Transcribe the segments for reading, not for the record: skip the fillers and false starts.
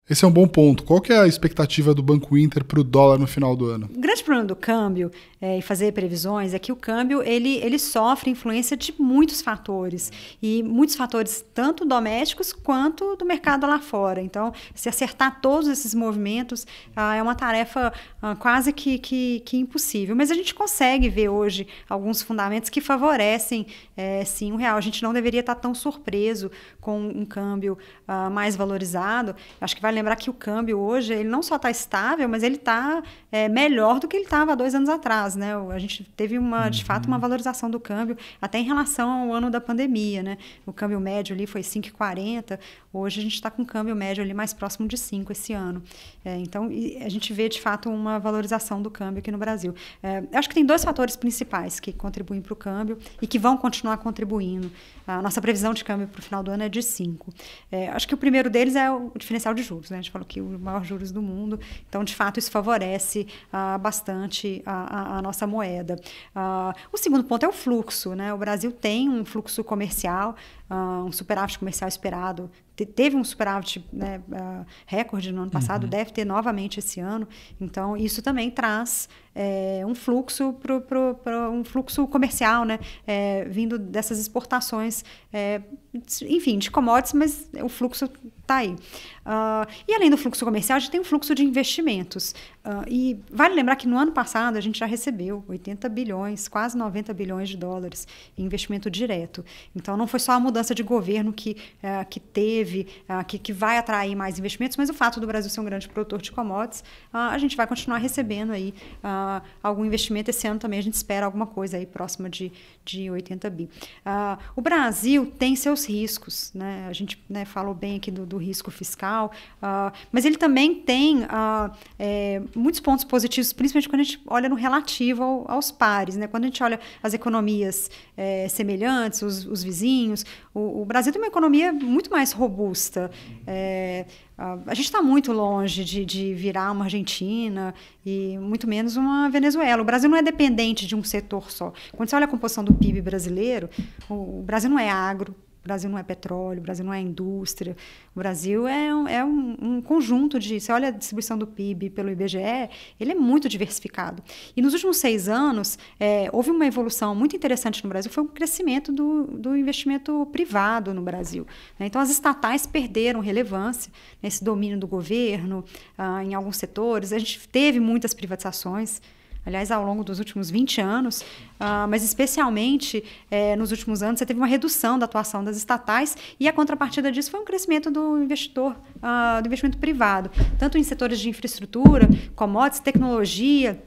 Esse é um bom ponto. Qual que é a expectativa do Banco Inter para o dólar no final do ano? O grande problema do câmbio e fazer previsões é que o câmbio ele sofre influência de muitos fatores, e muitos fatores tanto domésticos quanto do mercado lá fora. Então, se acertar todos esses movimentos é uma tarefa quase que impossível. Mas a gente consegue ver hoje alguns fundamentos que favorecem sim o real. A gente não deveria estar tão surpreso com um câmbio mais valorizado. Acho que vale lembrar que o câmbio hoje ele não só está estável, mas ele está melhor do que ele estava há 2 anos atrás, né? A gente teve de fato uma valorização do câmbio até em relação ao ano da pandemia, né? O câmbio médio ali foi 5,40, hoje a gente está com um câmbio médio ali mais próximo de 5 esse ano. Então a gente vê de fato uma valorização do câmbio aqui no Brasil. Acho que tem 2 fatores principais que contribuem para o câmbio e que vão continuar contribuindo. A nossa previsão de câmbio para o final do ano é de 5. Acho que o primeiro deles é o diferencial de juros, né? A gente falou que o maior juros do mundo, então de fato isso favorece bastante a nossa moeda. O segundo ponto é o fluxo, né? O Brasil tem um fluxo comercial, um superávit comercial esperado. Teve um superávit, né, recorde no ano passado, deve ter novamente esse ano. Então, isso também traz um fluxo um fluxo comercial, né, vindo dessas exportações, enfim, de commodities, mas o fluxo está aí. E além do fluxo comercial, a gente tem um fluxo de investimentos. E vale lembrar que no ano passado a gente já recebeu 80 bilhões, quase 90 bilhões de dólares em investimento direto. Então, não foi só a mudança de governo que teve, que vai atrair mais investimentos, mas o fato do Brasil ser um grande produtor de commodities, a gente vai continuar recebendo aí algum investimento. Esse ano também a gente espera alguma coisa aí próxima de 80 bi. O Brasil tem seus riscos, né? A gente, né, falou bem aqui do risco fiscal, mas ele também tem muitos pontos positivos, principalmente quando a gente olha no relativo aos pares, né? Quando a gente olha as economias semelhantes, os vizinhos, o Brasil tem uma economia muito mais robusta. A gente está muito longe de virar uma Argentina e muito menos uma Venezuela. O Brasil não é dependente de um setor só. Quando você olha a composição do PIB brasileiro, o Brasil não é agro, o Brasil não é petróleo, o Brasil não é indústria. O Brasil é um conjunto de... Você olha a distribuição do PIB pelo IBGE, ele é muito diversificado. E nos últimos 6 anos, houve uma evolução muito interessante no Brasil, foi o crescimento do investimento privado no Brasil, né? Então, as estatais perderam relevância nesse domínio do governo, em alguns setores. A gente teve muitas privatizações, aliás, ao longo dos últimos 20 anos, mas especialmente nos últimos anos, você teve uma redução da atuação das estatais e a contrapartida disso foi um crescimento do investimento privado, tanto em setores de infraestrutura, commodities, tecnologia,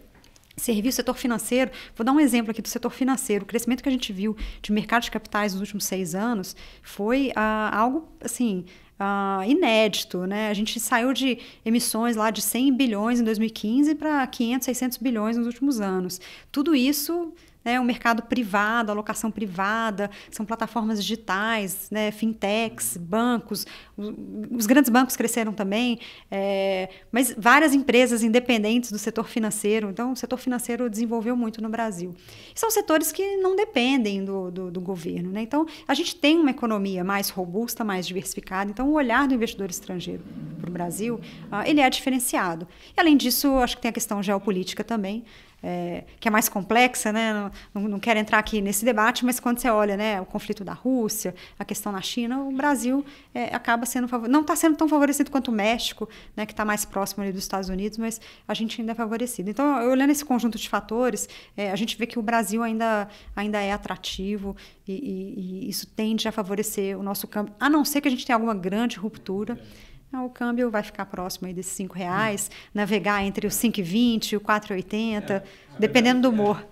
serviço, setor financeiro. Vou dar um exemplo aqui do setor financeiro. O crescimento que a gente viu de mercado de capitais nos últimos 6 anos foi algo assim... inédito, né? A gente saiu de emissões lá de 100 bilhões em 2015 para 500, 600 bilhões nos últimos anos. Tudo isso, o mercado privado, alocação privada, são plataformas digitais, né, fintechs, bancos, os grandes bancos cresceram também, mas várias empresas independentes do setor financeiro. Então, o setor financeiro desenvolveu muito no Brasil. E são setores que não dependem do governo, né? Então, a gente tem uma economia mais robusta, mais diversificada. Então, o olhar do investidor estrangeiro para o Brasil, ele é diferenciado. E, além disso, acho que tem a questão geopolítica também, que é mais complexa, né? Não quero entrar aqui nesse debate, mas quando você olha, né, o conflito da Rússia, a questão na China, o Brasil acaba não está sendo tão favorecido quanto o México, né, que está mais próximo ali dos Estados Unidos, mas a gente ainda é favorecido. Então, olhando esse conjunto de fatores, a gente vê que o Brasil ainda é atrativo e isso tende a favorecer o nosso câmbio, a não ser que a gente tenha alguma grande ruptura. O câmbio vai ficar próximo aí desses R$5, navegar entre os 5,20 e o 4,80, dependendo do humor.